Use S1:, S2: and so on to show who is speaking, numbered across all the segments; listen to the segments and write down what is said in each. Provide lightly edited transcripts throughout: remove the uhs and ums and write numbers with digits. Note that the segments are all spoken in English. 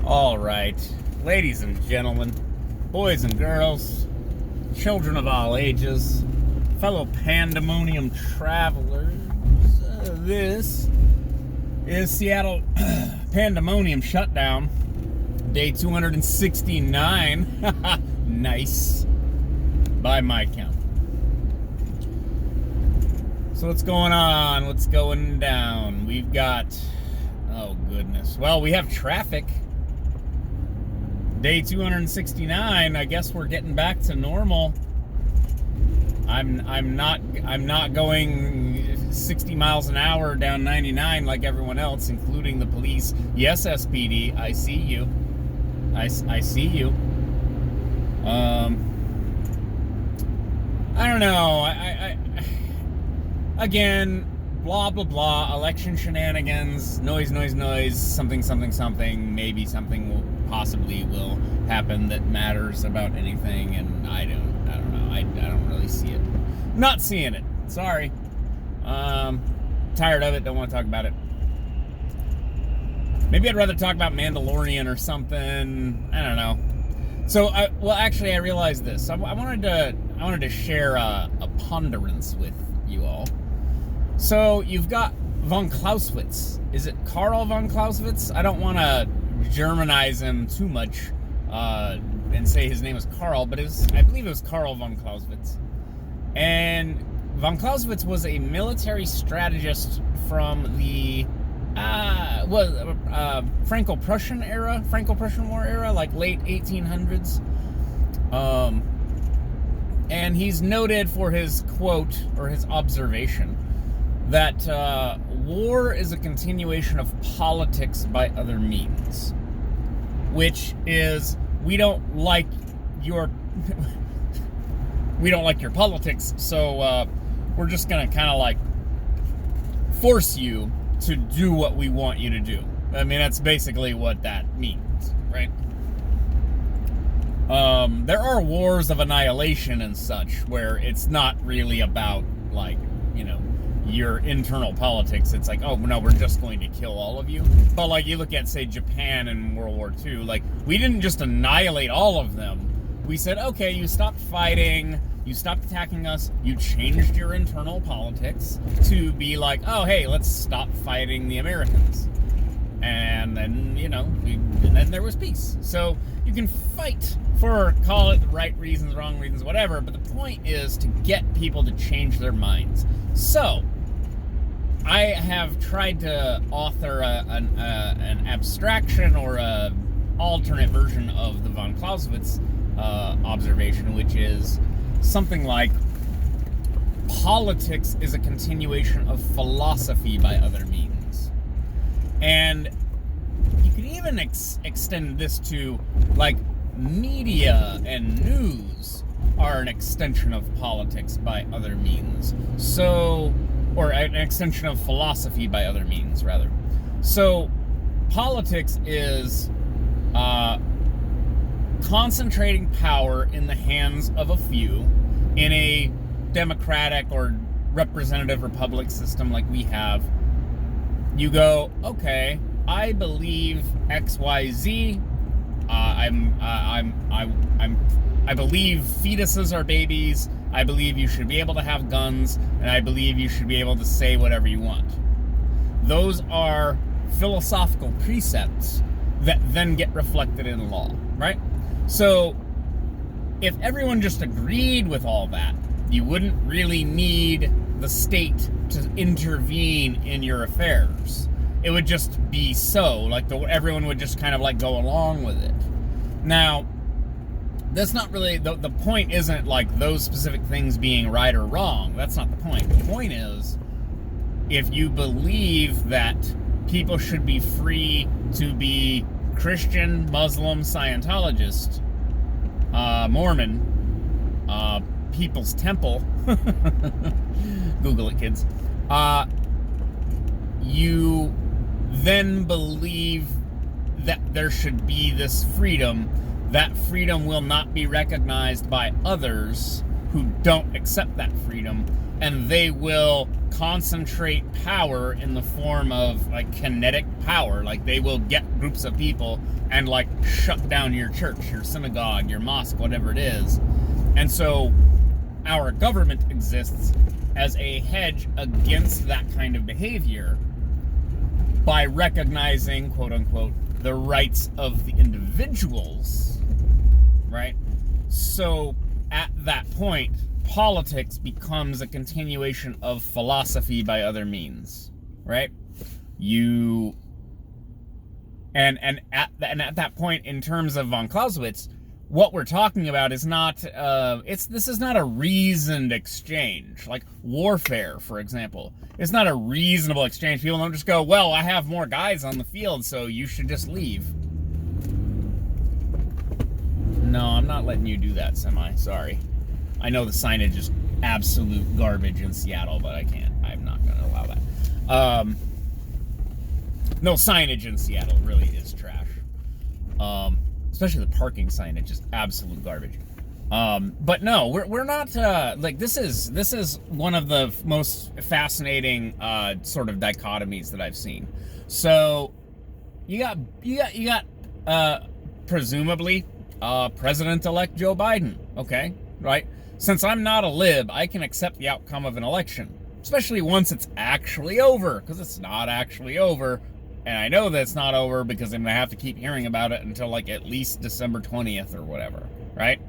S1: All right, ladies and gentlemen, boys and girls, children of all ages, fellow Pandemonium travelers, this is Seattle Pandemonium Shutdown, day 269. Nice, by my count. So what's going on? What's going down? We've got, oh goodness. Well, we have traffic. Day 269. I guess we're getting back to normal. I'm not going 60 miles an hour down 99 like everyone else, including the police. Yes, SPD, I see you. I see you. I don't know. I again, blah, blah, blah, election shenanigans, noise, something, maybe something possibly will happen that matters about anything, and I don't know. I don't really see it. Not seeing it. Sorry. Tired of it, don't want to talk about it. Maybe I'd rather talk about Mandalorian or something. I don't know. So, I realized this. I wanted to share a ponderance with you all. So you've got von Clausewitz. Is it Karl von Clausewitz? I don't want to Germanize him too much and say his name was Karl, but I believe it was Karl von Clausewitz. And von Clausewitz was a military strategist from the Franco-Prussian War era, like late 1800s. And he's noted for his quote, or his observation, that war is a continuation of politics by other means, which is we don't like your politics, so we're just gonna kind of like force you to do what we want you to do. I mean, that's basically what that means, right? There are wars of annihilation and such where it's not really about, like, you know, your internal politics. It's like, oh no, we're just going to kill all of you. But like, you look at, say, Japan in World War II, like, we didn't just annihilate all of them. We said, okay, you stopped fighting, you stopped attacking us, you changed your internal politics to be like, oh hey, let's stop fighting the Americans. And then, you know, and then there was peace. So you can fight for, call it the right reasons, wrong reasons, whatever, but the point is to get people to change their minds. So I have tried to author an abstraction or a alternate version of the von Clausewitz observation, which is something like politics is a continuation of philosophy by other means. And you could even extend this to, like, media and news are an extension of politics by other means. So, or an extension of philosophy by other means, rather. So, politics is concentrating power in the hands of a few in a democratic or representative republic system like we have. You go, okay, I believe XYZ. I believe fetuses are babies. I believe you should be able to have guns, and I believe you should be able to say whatever you want. Those are philosophical precepts that then get reflected in law, right? So if everyone just agreed with all that, you wouldn't really need the state to intervene in your affairs. It would just be so, like, everyone would just kind of like go along with it. Now, that's not really, the point isn't like those specific things being right or wrong. That's not the point. The point is, if you believe that people should be free to be Christian, Muslim, Scientologist, Mormon, People's Temple, Google it, kids, you then believe that there should be this freedom. That freedom will not be recognized by others who don't accept that freedom, and they will concentrate power in the form of like kinetic power. Like they will get groups of people and like shut down your church, your synagogue, your mosque, whatever it is. And so our government exists as a hedge against that kind of behavior by recognizing, quote unquote, the rights of the individuals, right? So at that point, politics becomes a continuation of philosophy by other means, right? At that point, in terms of von Clausewitz, what we're talking about is not this is not a reasoned exchange. Like warfare, for example, it's not a reasonable exchange. People don't just go, well, I have more guys on the field, so you should just leave. No, I'm not letting you do that, Semi. Sorry. I know the signage is absolute garbage in Seattle, but I'm not going to allow that. No, signage in Seattle really is trash. Especially the parking signage is absolute garbage. But no, we're not like this is one of the most fascinating sort of dichotomies that I've seen. So you got presumably President-elect Joe Biden, okay, right? Since I'm not a lib, I can accept the outcome of an election, especially once it's actually over, because it's not actually over. And I know that it's not over because I'm going to have to keep hearing about it until like at least December 20th or whatever, right?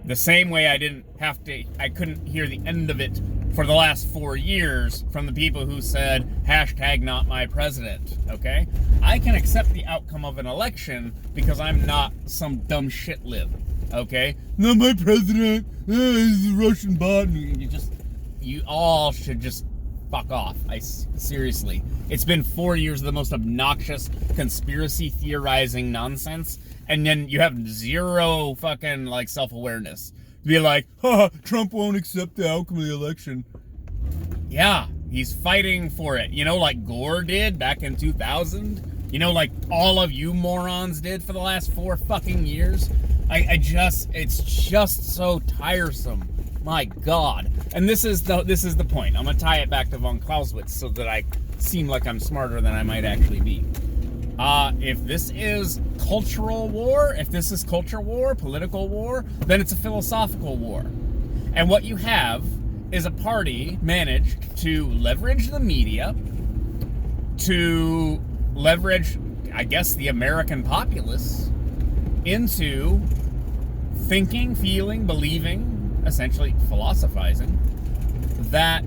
S1: The same way I couldn't hear the end of it for the last 4 years from the people who said, #not my president, okay? I can accept the outcome of an election because I'm not some dumb shit lib, okay? Not my president, he's a Russian bot. You all should just fuck off. Seriously. It's been 4 years of the most obnoxious conspiracy theorizing nonsense, and then you have zero fucking like self-awareness. Be like, Trump won't accept the outcome of the election. Yeah, he's fighting for it. You know, like Gore did back in 2000? You know, like all of you morons did for the last 4 fucking years? It's just so tiresome. My God. And this is the point. I'm gonna tie it back to von Clausewitz so that I seem like I'm smarter than I might actually be. If this is cultural war, if this is culture war, political war, then it's a philosophical war. And what you have is a party managed to leverage the media, to leverage, I guess, the American populace into thinking, feeling, believing, essentially philosophizing, that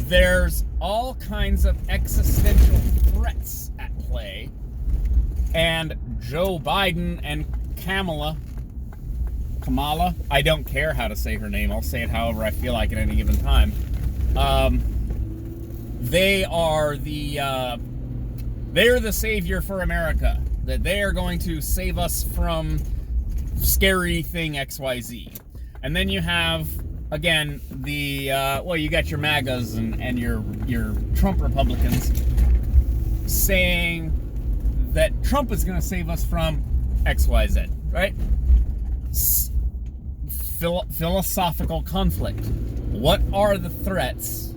S1: there's all kinds of existential threats at play, and Joe Biden and Kamala, I don't care how to say her name, I'll say it however I feel like at any given time, they're the savior for America, that they are going to save us from scary thing XYZ. And then you have, again, you got your MAGAs and your Trump Republicans saying that Trump is going to save us from XYZ, right? Philosophical conflict. What are the threats?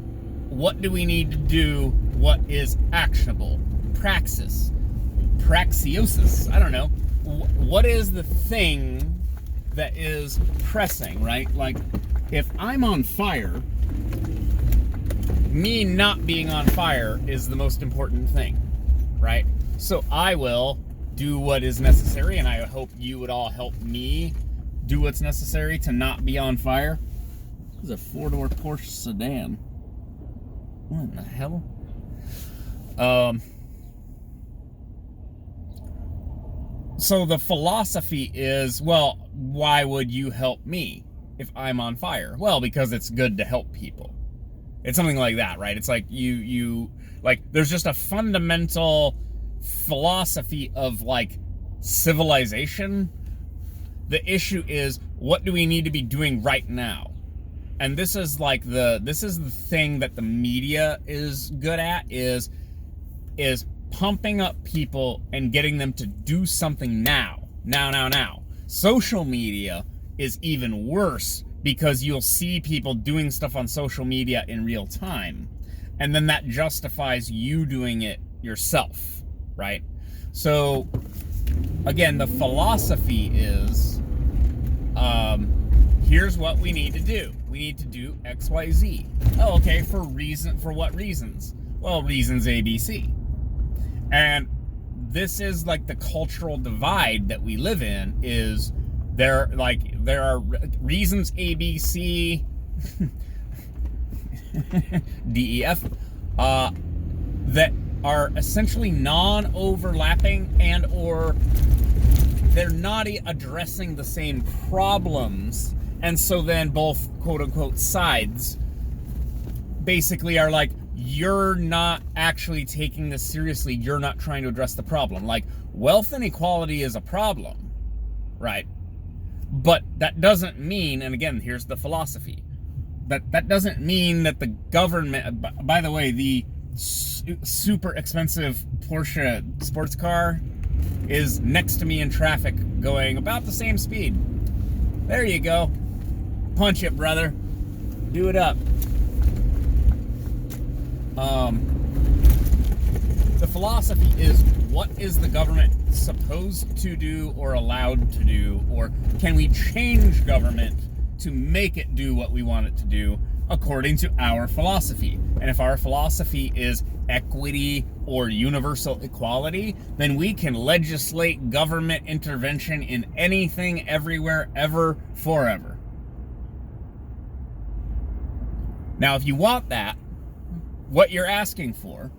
S1: What do we need to do? What is actionable? Praxis. Praxiosis. I don't know. What is the thing that is pressing, right? Like, if I'm on fire, me not being on fire is the most important thing, right? So I will do what is necessary, and I hope you would all help me do what's necessary to not be on fire. This is a 4-door Porsche sedan. What in the hell? So the philosophy is, well, why would you help me if I'm on fire? Well, because it's good to help people. It's something like that, right? It's like you like, there's just a fundamental philosophy of like civilization. The issue is, what do we need to be doing right now? And this is the thing that the media is good at, is pumping up people and getting them to do something now. Social media is even worse because you'll see people doing stuff on social media in real time, and then that justifies you doing it yourself, right? So again, the philosophy is, here's what we need to do. We need to do X, Y, Z. Oh, okay, for what reasons? Well, reasons ABC. And this is like the cultural divide that we live in, is there are reasons ABC, DEF, that are essentially non-overlapping, and or they're not addressing the same problems. And so then both quote-unquote sides basically are like, you're not actually taking this seriously, you're not trying to address the problem. Like, wealth inequality is a problem, right? But that doesn't mean, and again, here's the philosophy, that doesn't mean that the government, by the way, the super expensive Porsche sports car is next to me in traffic going about the same speed. There you go. Punch it, brother. Do it up. The philosophy is, what is the government supposed to do or allowed to do, or can we change government to make it do what we want it to do according to our philosophy? And if our philosophy is equity or universal equality, then we can legislate government intervention in anything, everywhere, ever, forever. Now, if you want that, what you're asking for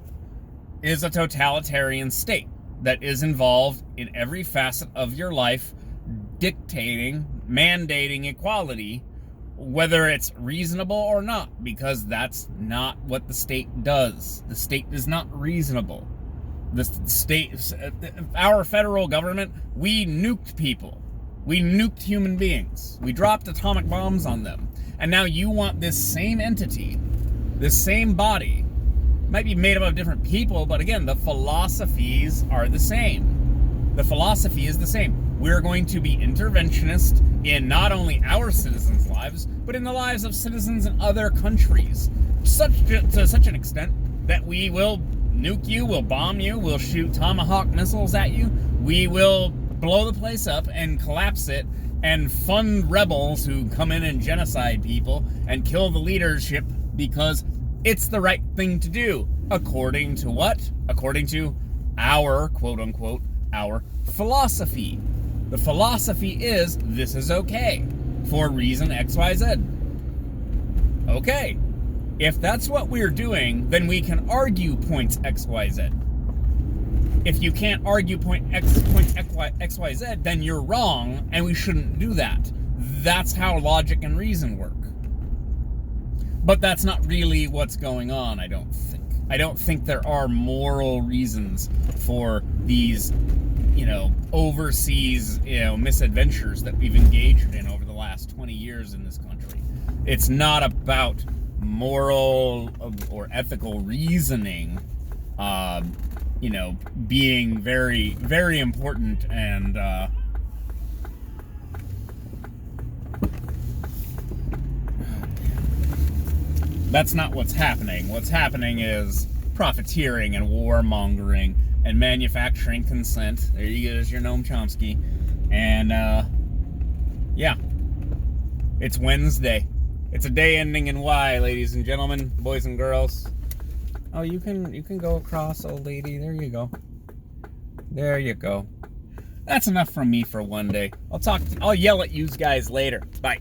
S1: is a totalitarian state that is involved in every facet of your life, dictating, mandating equality, whether it's reasonable or not, because that's not what the state does. The state is not reasonable. The state, our federal government, we nuked people. We nuked human beings. We dropped atomic bombs on them. And now you want this same entity, this same body, might be made up of different people, but again, the philosophies are the same. The philosophy is the same. We're going to be interventionist in not only our citizens' lives, but in the lives of citizens in other countries. To such an extent that we will nuke you, we'll bomb you, we'll shoot Tomahawk missiles at you, we will blow the place up and collapse it, and fund rebels who come in and genocide people and kill the leadership because it's the right thing to do. According to what? According to our, quote-unquote, our philosophy. The philosophy is, this is okay for reason X, Y, Z. Okay. If that's what we're doing, then we can argue points X, Y, Z. If you can't argue point X, Y, Z, then you're wrong, and we shouldn't do that. That's how logic and reason work. But that's not really what's going on, I don't think. I don't think there are moral reasons for these, overseas, misadventures that we've engaged in over the last 20 years in this country. It's not about moral or ethical reasoning, being very, very important, and that's not what's happening. What's happening is profiteering and warmongering and manufacturing consent. There you go, there's your Noam Chomsky. And yeah, it's Wednesday. It's a day ending in Y, ladies and gentlemen, boys and girls. Oh, you can go across, old lady. There you go. There you go. That's enough from me for one day. I'll yell at you guys later. Bye.